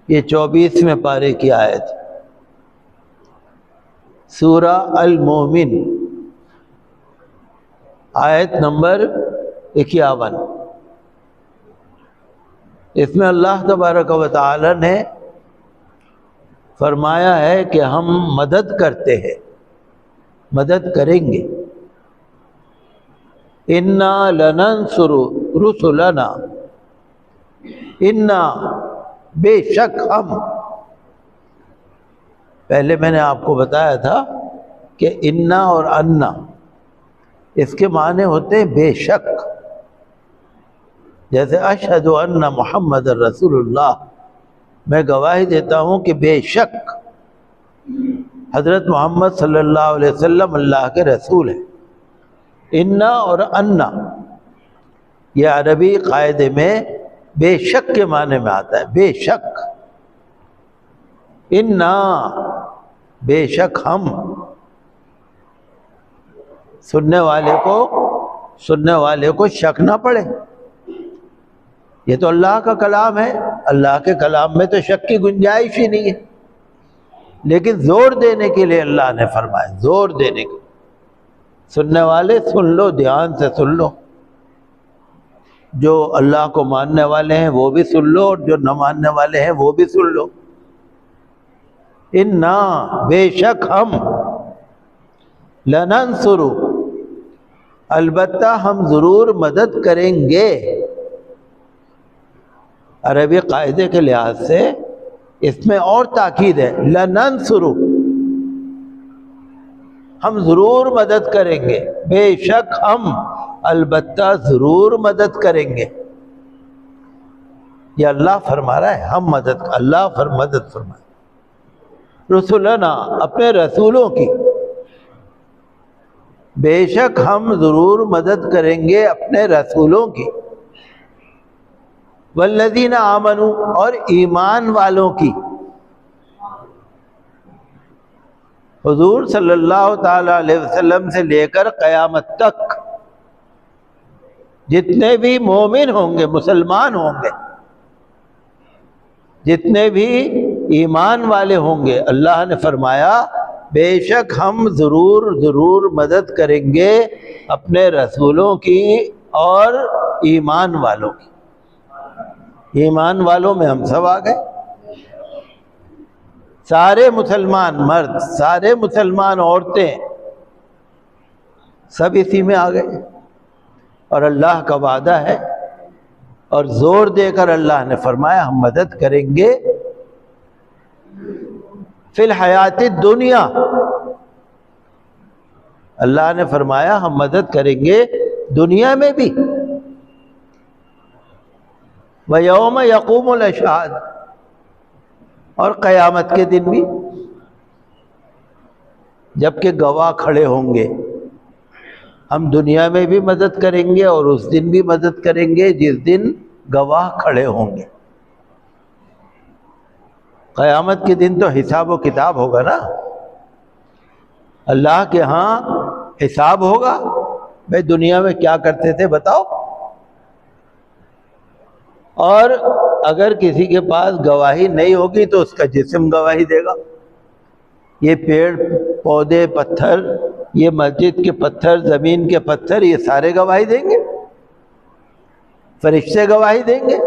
یہ 24ویں پارے کی آیت، سورہ المومن، آیت نمبر 51۔ اس میں اللہ تبارک و تعالی نے فرمایا ہے کہ ہم مدد کرتے ہیں، مدد کریں گے۔ انا لننصر رسلنا، انا بے شک ہم، پہلے میں نے آپ کو بتایا تھا کہ انا اور انا اس کے معنی ہوتے ہیں بے شک، جیسے اشہد ان محمد رسول اللہ، میں گواہی دیتا ہوں کہ بے شک حضرت محمد صلی اللہ علیہ وسلم اللہ کے رسول ہیں۔ انا اور انا یہ عربی قاعدے میں بے شک کے معنی میں آتا ہے، بے شک۔ انا بے شک ہم، سننے والے کو شک نہ پڑے، یہ تو اللہ کا کلام ہے، اللہ کے کلام میں تو شک کی گنجائش ہی نہیں ہے، لیکن زور دینے کے لیے اللہ نے فرمایا، زور دینے کے، سننے والے سن لو، دھیان سے سن لو، جو اللہ کو ماننے والے ہیں وہ بھی سن لو، اور جو نہ ماننے والے ہیں وہ بھی سن لو۔ انا بے شک ہم، لننصر البتہ ہم ضرور مدد کریں گے۔ عربی قاعدے کے لحاظ سے اس میں اور تاکید ہے، لننصر، ہم ضرور مدد کریں گے، بے شک ہم البتہ ضرور مدد کریں گے۔ یہ اللہ فرما رہا ہے، ہم مدد، اللہ مدد فرمائے رسولنا، اپنے رسولوں کی، بے شک ہم ضرور مدد کریں گے اپنے رسولوں کی، والذین آمنوا، اور ایمان والوں کی۔ حضور صلی اللہ تعالی علیہ وسلم سے لے کر قیامت تک جتنے بھی مومن ہوں گے، مسلمان ہوں گے، جتنے بھی ایمان والے ہوں گے، اللہ نے فرمایا بے شک ہم ضرور مدد کریں گے اپنے رسولوں کی اور ایمان والوں کی۔ ایمان والوں میں ہم سب آ گئے، سارے مسلمان مرد، سارے مسلمان عورتیں، سب اسی میں آ گئے، اور اللہ کا وعدہ ہے، اور زور دے کر اللہ نے فرمایا ہم مدد کریں گے فی الحیات الدنیا، اللہ نے فرمایا ہم مدد کریں گے دنیا میں بھی، وَيَوْمَ يَقُومُ الْأَشْهَادُ، اور قیامت کے دن بھی، جبکہ گواہ کھڑے ہوں گے۔ ہم دنیا میں بھی مدد کریں گے اور اس دن بھی مدد کریں گے جس دن گواہ کھڑے ہوں گے۔ قیامت کے دن تو حساب و کتاب ہوگا نا، اللہ کے ہاں حساب ہوگا، بھائی دنیا میں کیا کرتے تھے بتاؤ۔ اور اگر کسی کے پاس گواہی نہیں ہوگی تو اس کا جسم گواہی دے گا، یہ پیڑ پودے پتھر، یہ مسجد کے پتھر، زمین کے پتھر، یہ سارے گواہی دیں گے، فرشتے گواہی دیں گے،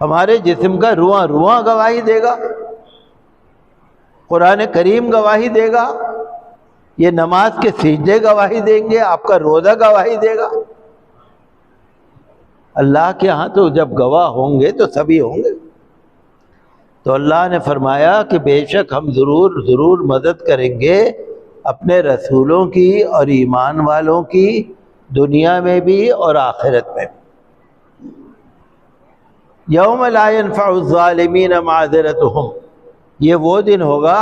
ہمارے جسم کا رواں رواں گواہی دے گا، قرآن کریم گواہی دے گا، یہ نماز کے سجدے گواہی دیں گے، آپ کا روزہ گواہی دے گا۔ اللہ کے ہاں تو جب گواہ ہوں گے تو سبھی ہوں گے۔ تو اللہ نے فرمایا کہ بے شک ہم ضرور مدد کریں گے اپنے رسولوں کی اور ایمان والوں کی، دنیا میں بھی اور آخرت میں بھی۔ یوم لا ينفع الظالمین معذرتهم، یہ وہ دن ہوگا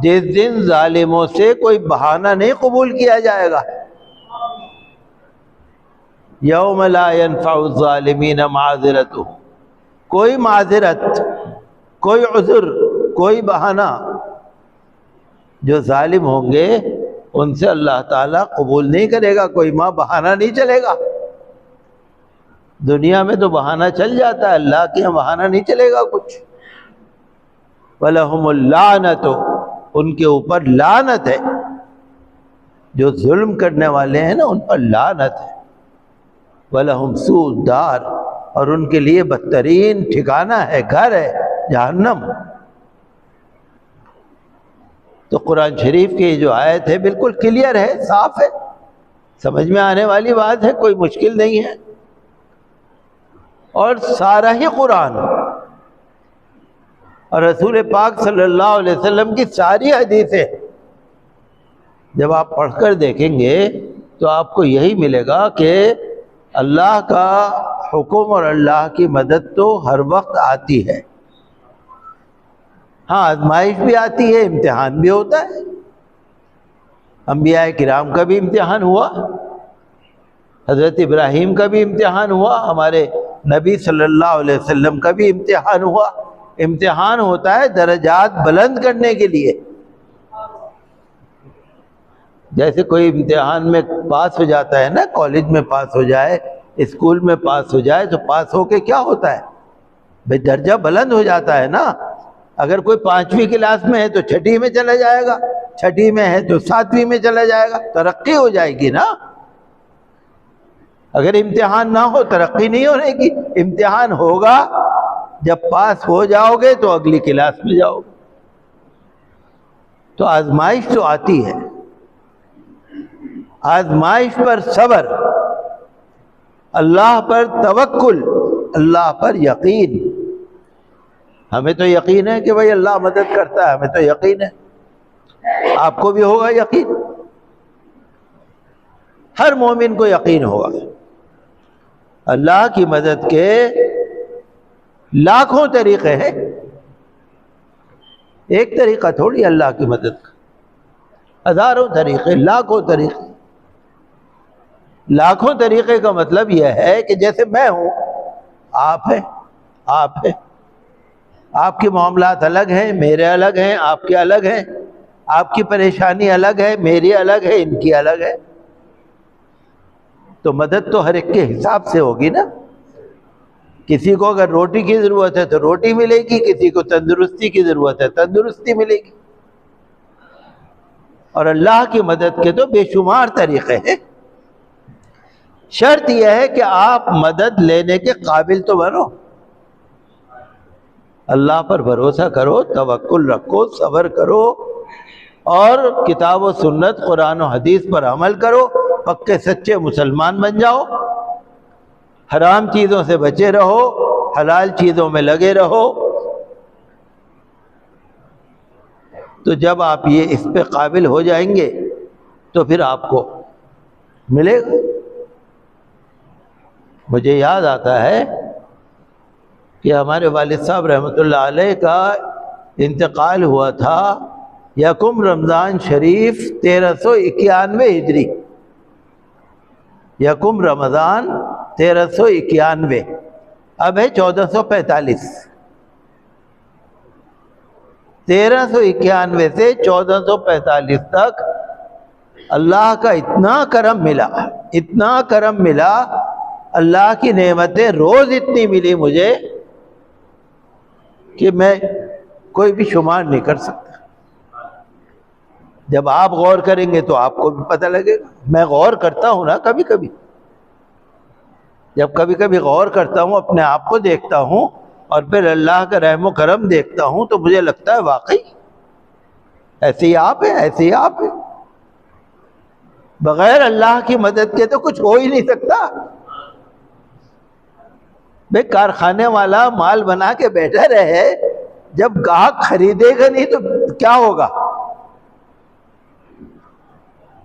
جس دن ظالموں سے کوئی بہانہ نہیں قبول کیا جائے گا۔ یوم لا ينفع الظالمین معذرتهم، کوئی معذرت، کوئی عذر، کوئی بہانہ جو ظالم ہوں گے ان سے اللہ تعالیٰ قبول نہیں کرے گا، کوئی بہانہ نہیں چلے گا۔ دنیا میں تو بہانہ چل جاتا ہے، اللہ کے یہاں بہانہ نہیں چلے گا کچھ۔ وَلَهُمُ اللَّعْنَةُ، ان کے اوپر لعنت ہے، جو ظلم کرنے والے ہیں نا ان پر لعنت ہے۔ وَلَهُمْ سُوءُ الدَّارِ، اور ان کے لیے بدترین ٹھکانہ ہے، گھر ہے جہنم۔ تو قرآن شریف کی جو آیت ہے بالکل کلیئر ہے، صاف ہے، سمجھ میں آنے والی بات ہے، کوئی مشکل نہیں ہے۔ اور سارا ہی قرآن اور رسول پاک صلی اللہ علیہ وسلم کی ساری حدیثیں جب آپ پڑھ کر دیکھیں گے تو آپ کو یہی ملے گا کہ اللہ کا حکم اور اللہ کی مدد تو ہر وقت آتی ہے۔ ہاں آزمائش بھی آتی ہے، امتحان بھی ہوتا ہے۔ انبیاء کرام کا بھی امتحان ہوا، حضرت ابراہیم کا بھی امتحان ہوا، ہمارے نبی صلی اللہ علیہ وسلم کا بھی امتحان ہوا۔ امتحان ہوتا ہے درجات بلند کرنے کے لیے۔ جیسے کوئی امتحان میں پاس ہو جاتا ہے نا، کالج میں پاس ہو جائے، اسکول میں پاس ہو جائے، تو پاس ہو کے کیا ہوتا ہے بھئی؟ درجہ بلند ہو جاتا ہے نا۔ اگر کوئی 5ویں کلاس میں ہے تو 6ٹھی میں چلا جائے گا، 6ٹھی میں ہے تو 7ویں میں چلا جائے گا، ترقی ہو جائے گی نا۔ اگر امتحان نہ ہو ترقی نہیں ہونے کی۔ امتحان ہوگا، جب پاس ہو جاؤ گے تو اگلی کلاس میں جاؤ گے۔ تو آزمائش تو آتی ہے، آزمائش پر صبر، اللہ پر توکل، اللہ پر یقین۔ ہمیں تو یقین ہے کہ بھائی اللہ مدد کرتا ہے، ہمیں تو یقین ہے، آپ کو بھی ہوگا یقین، ہر مومن کو یقین ہوگا۔ اللہ کی مدد کے لاکھوں طریقے ہیں، ایک طریقہ تھوڑی اللہ کی مدد کا، ہزاروں طریقے، لاکھوں طریقے۔ لاکھوں طریقے کا مطلب یہ ہے کہ جیسے میں ہوں، آپ ہیں، آپ ہیں، آپ کے معاملات الگ ہیں، میرے الگ ہیں، آپ کے الگ ہیں، آپ کی پریشانی الگ ہے، میری الگ ہے، ان کی الگ ہے۔ تو مدد تو ہر ایک کے حساب سے ہوگی نا۔ کسی کو اگر روٹی کی ضرورت ہے تو روٹی ملے گی، کسی کو تندرستی کی ضرورت ہے تندرستی ملے گی۔ اور اللہ کی مدد کے تو بے شمار طریقے ہیں۔ شرط یہ ہے کہ آپ مدد لینے کے قابل تو بنو، اللہ پر بھروسہ کرو، توکل رکھو، صبر کرو، اور کتاب و سنت، قرآن و حدیث پر عمل کرو، پکے سچے مسلمان بن جاؤ، حرام چیزوں سے بچے رہو، حلال چیزوں میں لگے رہو۔ تو جب آپ یہ اس پہ قابل ہو جائیں گے تو پھر آپ کو ملے گا۔ مجھے یاد آتا ہے کہ ہمارے والد صاحب رحمۃ اللہ علیہ کا انتقال ہوا تھا یکم رمضان شریف 1391 ہجری، یکم رمضان 1391، اب ہے 1445۔ 1391 سے 1445 تک اللہ کا اتنا کرم ملا، اتنا کرم ملا، اللہ کی نعمتیں روز اتنی ملی مجھے کہ میں کوئی بھی شمار نہیں کر سکتا۔ جب آپ غور کریں گے تو آپ کو بھی پتہ لگے گا۔ میں غور کرتا ہوں نا کبھی کبھی، جب کبھی کبھی غور کرتا ہوں، اپنے آپ کو دیکھتا ہوں اور پھر اللہ کا رحم و کرم دیکھتا ہوں، تو مجھے لگتا ہے واقعی ایسے ہی آپ ہیں، ایسے ہی آپ ہیں۔ بغیر اللہ کی مدد کے تو کچھ ہو ہی نہیں سکتا۔ بھئی کارخانے والا مال بنا کے بیٹھا رہے، جب گاہک خریدے گا نہیں تو کیا ہوگا؟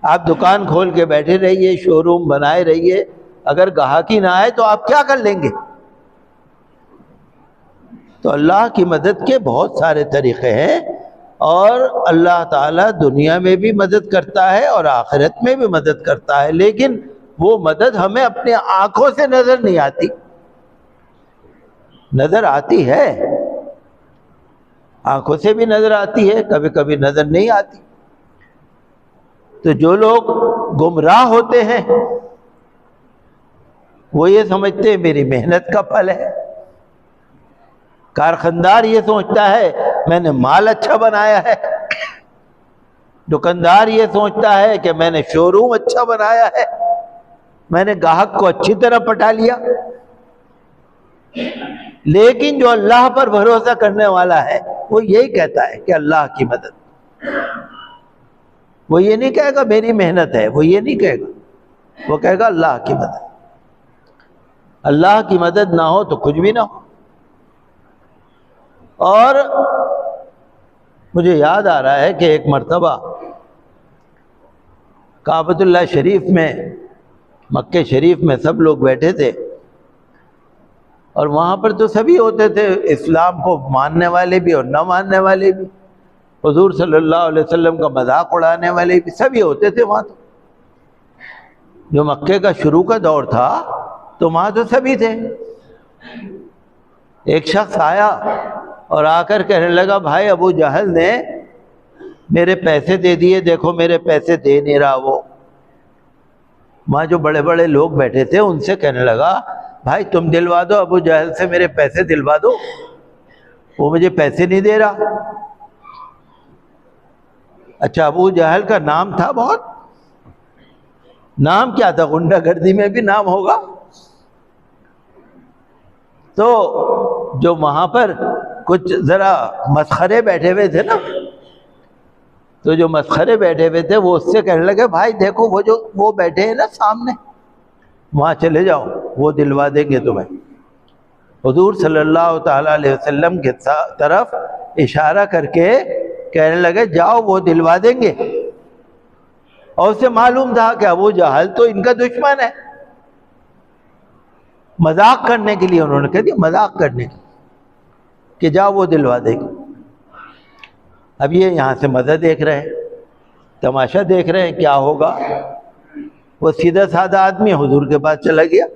آپ دکان کھول کے بیٹھے رہیے، شو روم بنائے رہیے، اگر گاہک ہی نہ آئے تو آپ کیا کر لیں گے؟ تو اللہ کی مدد کے بہت سارے طریقے ہیں، اور اللہ تعالیٰ دنیا میں بھی مدد کرتا ہے اور آخرت میں بھی مدد کرتا ہے، لیکن وہ مدد ہمیں اپنی آنکھوں سے نظر نہیں آتی، نظر آتی ہے، آنکھوں سے بھی نظر آتی ہے، کبھی کبھی نظر نہیں آتی۔ تو جو لوگ گمراہ ہوتے ہیں وہ یہ سمجھتے ہیں میری محنت کا پھل ہے. کارخاندار یہ سوچتا ہے میں نے مال اچھا بنایا ہے. دکاندار یہ سوچتا ہے کہ میں نے شو روم اچھا بنایا ہے، میں نے گاہک کو اچھی طرح پٹا لیا. لیکن جو اللہ پر بھروسہ کرنے والا ہے وہ یہی کہتا ہے کہ اللہ کی مدد. وہ یہ نہیں کہے گا میری محنت ہے، وہ یہ نہیں کہے گا، وہ کہے گا اللہ کی مدد. اللہ کی مدد نہ ہو تو کچھ بھی نہ ہو. اور مجھے یاد آ رہا ہے کہ ایک مرتبہ کعبۃ اللہ شریف میں، مکہ شریف میں سب لوگ بیٹھے تھے، اور وہاں پر تو سبھی ہوتے تھے، اسلام کو ماننے والے بھی اور نہ ماننے والے بھی، حضور صلی اللہ علیہ وسلم کا مذاق اڑانے والے بھی، سبھی ہوتے تھے وہاں. تو جو مکے کا شروع کا دور تھا تو وہاں تو سبھی تھے. ایک شخص آیا اور آ کر کہنے لگا بھائی ابو جہل نے میرے پیسے دے دیے، دیکھو میرے پیسے دے نہیں رہا. وہ وہاں جو بڑے بڑے لوگ بیٹھے تھے ان سے کہنے لگا بھائی تم دلوا دو ابو جہل سے، میرے پیسے دلوا دو، وہ مجھے پیسے نہیں دے رہا. اچھا ابو جہل کا نام تھا بہت، نام کیا تھا؟ غنڈہ گردی میں بھی نام ہوگا. تو جو وہاں پر کچھ ذرا مسخرے بیٹھے ہوئے تھے نا، تو جو مسخرے بیٹھے ہوئے تھے وہ اس سے کہنے لگے بھائی دیکھو وہ بیٹھے ہیں نا سامنے، وہاں چلے جاؤ، وہ دلوا دیں گے تمہیں. حضور صلی اللہ تعالیٰ علیہ وسلم کی طرف اشارہ کر کے کہنے لگے جاؤ وہ دلوا دیں گے. اور اسے معلوم تھا کہ ابو جہل تو ان کا دشمن ہے. مذاق کرنے کے لیے انہوں نے کہہ دیا، مذاق کرنے کے کہ جاؤ وہ دلوا دیں گے. اب یہ یہاں سے مزہ دیکھ رہے ہیں، تماشا دیکھ رہے ہیں کیا ہوگا. وہ سیدھا سادہ آدمی حضور کے پاس چلا گیا،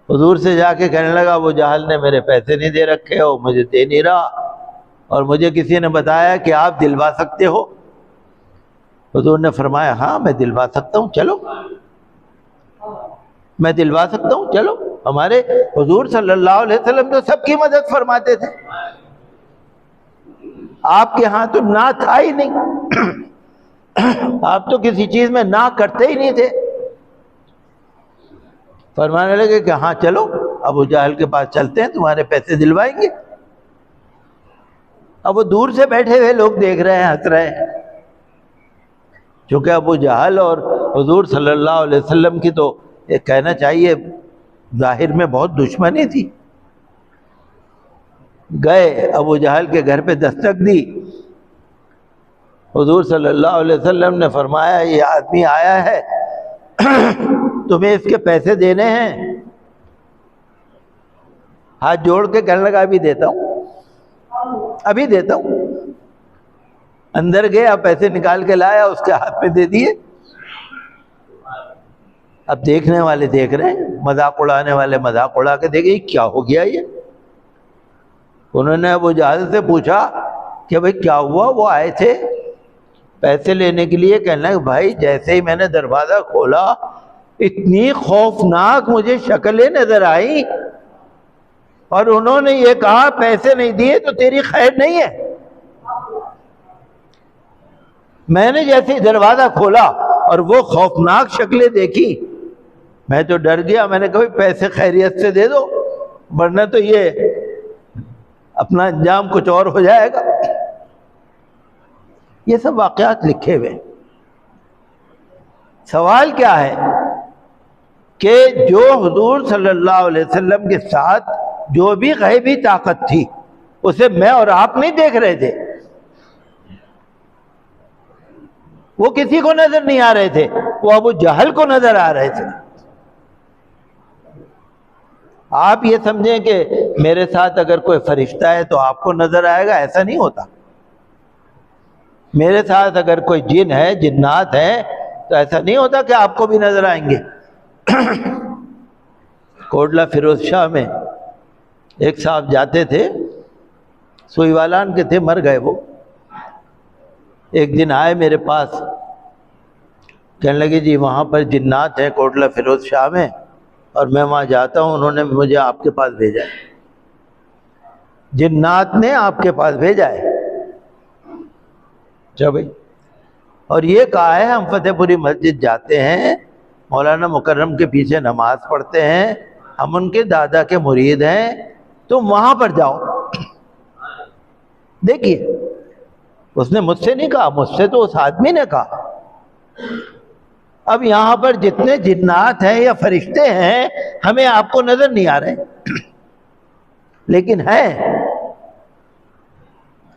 حضور سے جا کے کہنے لگا ابو جہل نے میرے پیسے نہیں دے رکھے ہو، مجھے دے نہیں رہا، اور مجھے کسی نے بتایا کہ آپ دلوا سکتے ہو. حضور نے فرمایا ہاں میں دلوا سکتا ہوں، چلو میں دلوا سکتا ہوں، چلو. ہمارے حضور صلی اللہ علیہ وسلم تو سب کی مدد فرماتے تھے، آپ کے ہاں تو نہ تھا ہی نہیں، آپ تو کسی چیز میں نہ کرتے ہی نہیں تھے. فرمانے لگے کہ ہاں چلو ابو جہل کے پاس چلتے ہیں، تمہارے پیسے دلوائیں گے. اب وہ دور سے بیٹھے ہوئے لوگ دیکھ رہے ہیں، ہنس رہے ہیں، چونکہ ابو جہل اور حضور صلی اللہ علیہ وسلم کی تو یہ کہنا چاہیے ظاہر میں بہت دشمنی تھی. گئے ابو جہل کے گھر پہ دستک دی. حضور صلی اللہ علیہ وسلم نے فرمایا یہ آدمی آیا ہے تمہیں اس کے پیسے دینے ہیں. ہاتھ جوڑ کے کہنے لگا ابھی دیتا ہوں، ابھی دیتا ہوں. اندر گیا، پیسے نکال کے لایا، اس کے ہاتھ پہ دے دیے. اب دیکھنے والے دیکھ رہے ہیں، مذاق اڑانے والے مذاق اڑا کے دیکھے یہ کیا ہو گیا. یہ انہوں نے ابو جہل سے پوچھا کہ بھائی کیا ہوا؟ وہ آئے تھے پیسے لینے کے لیے. کہنے لگے بھائی جیسے ہی میں نے دروازہ کھولا اتنی خوفناک مجھے شکلیں نظر آئی، اور انہوں نے یہ کہا پیسے نہیں دیے تو تیری خیر نہیں ہے. میں نے جیسے ہی دروازہ کھولا اور وہ خوفناک شکلیں دیکھی، میں تو ڈر گیا. میں نے کہا پیسے خیریت سے دے دو ورنہ تو یہ اپنا انجام کچھ اور ہو جائے گا. یہ سب واقعات لکھے ہوئے. سوال کیا ہے کہ جو حضور صلی اللہ علیہ وسلم کے ساتھ جو بھی غیبی طاقت تھی اسے میں اور آپ نہیں دیکھ رہے تھے. وہ کسی کو نظر نہیں آ رہے تھے، وہ ابو جہل کو نظر آ رہے تھے. آپ یہ سمجھیں کہ میرے ساتھ اگر کوئی فرشتہ ہے تو آپ کو نظر آئے گا، ایسا نہیں ہوتا. میرے ساتھ اگر کوئی جن ہے، جنات ہیں، تو ایسا نہیں ہوتا کہ آپ کو بھی نظر آئیں گے. کوٹلہ فیروز شاہ میں ایک صاحب جاتے تھے، سوئی والان کے تھے، مر گئے وہ. ایک دن آئے میرے پاس، کہنے لگے جی وہاں پر جنات ہیں کوٹلہ فیروز شاہ میں، اور میں وہاں جاتا ہوں، انہوں نے مجھے آپ کے پاس بھیجا ہے، جنات نے آپ کے پاس بھیجا ہے۔ چلو بھائی، اور یہ کہا ہے ہم فتح پوری مسجد جاتے ہیں، مولانا مکرم کے پیچھے نماز پڑھتے ہیں، ہم ان کے دادا کے مرید ہیں، تم وہاں پر جاؤ۔ دیکھیے اس نے مجھ سے نہیں کہا، مجھ سے تو اس آدمی نے کہا۔ اب یہاں پر جتنے جنات ہیں یا فرشتے ہیں ہمیں آپ کو نظر نہیں آ رہے، لیکن ہیں،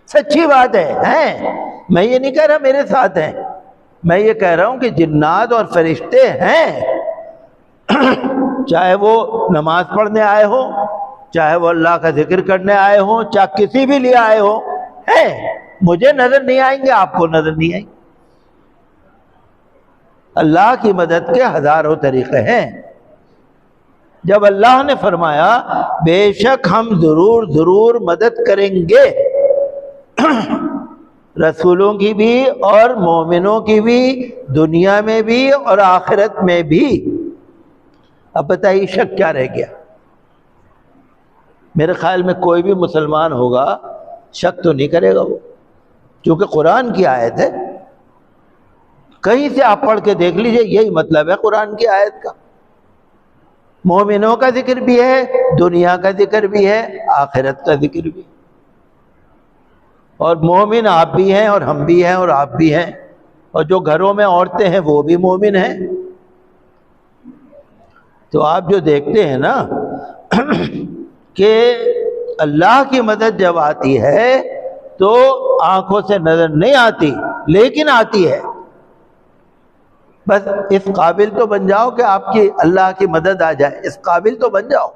سچی بات ہے، ہیں۔ میں یہ نہیں کہہ رہا میرے ساتھ ہیں، میں یہ کہہ رہا ہوں کہ جنات اور فرشتے ہیں، چاہے وہ نماز پڑھنے آئے ہوں، چاہے وہ اللہ کا ذکر کرنے آئے ہوں، چاہے کسی بھی لیے آئے ہوں، ہیں۔ مجھے نظر نہیں آئیں گے، آپ کو نظر نہیں آئیں گے۔ اللہ کی مدد کے ہزاروں طریقے ہیں۔ جب اللہ نے فرمایا بے شک ہم ضرور ضرور مدد کریں گے، رسولوں کی بھی اور مومنوں کی بھی، دنیا میں بھی اور آخرت میں بھی، اب بتائیے شک کیا رہ گیا؟ میرے خیال میں کوئی بھی مسلمان ہوگا شک تو نہیں کرے گا وہ، کیونکہ قرآن کی آیت ہے، کہیں سے آپ پڑھ کے دیکھ لیجئے، یہی مطلب ہے قرآن کی آیت کا۔ مومنوں کا ذکر بھی ہے، دنیا کا ذکر بھی ہے، آخرت کا ذکر بھی ہے، اور مومن آپ بھی ہیں اور ہم بھی ہیں اور آپ بھی ہیں، اور جو گھروں میں عورتیں ہیں وہ بھی مومن ہیں۔ تو آپ جو دیکھتے ہیں نا کہ اللہ کی مدد جب آتی ہے تو آنکھوں سے نظر نہیں آتی، لیکن آتی ہے۔ بس اس قابل تو بن جاؤ کہ آپ کی اللہ کی مدد آ جائے، اس قابل تو بن جاؤ۔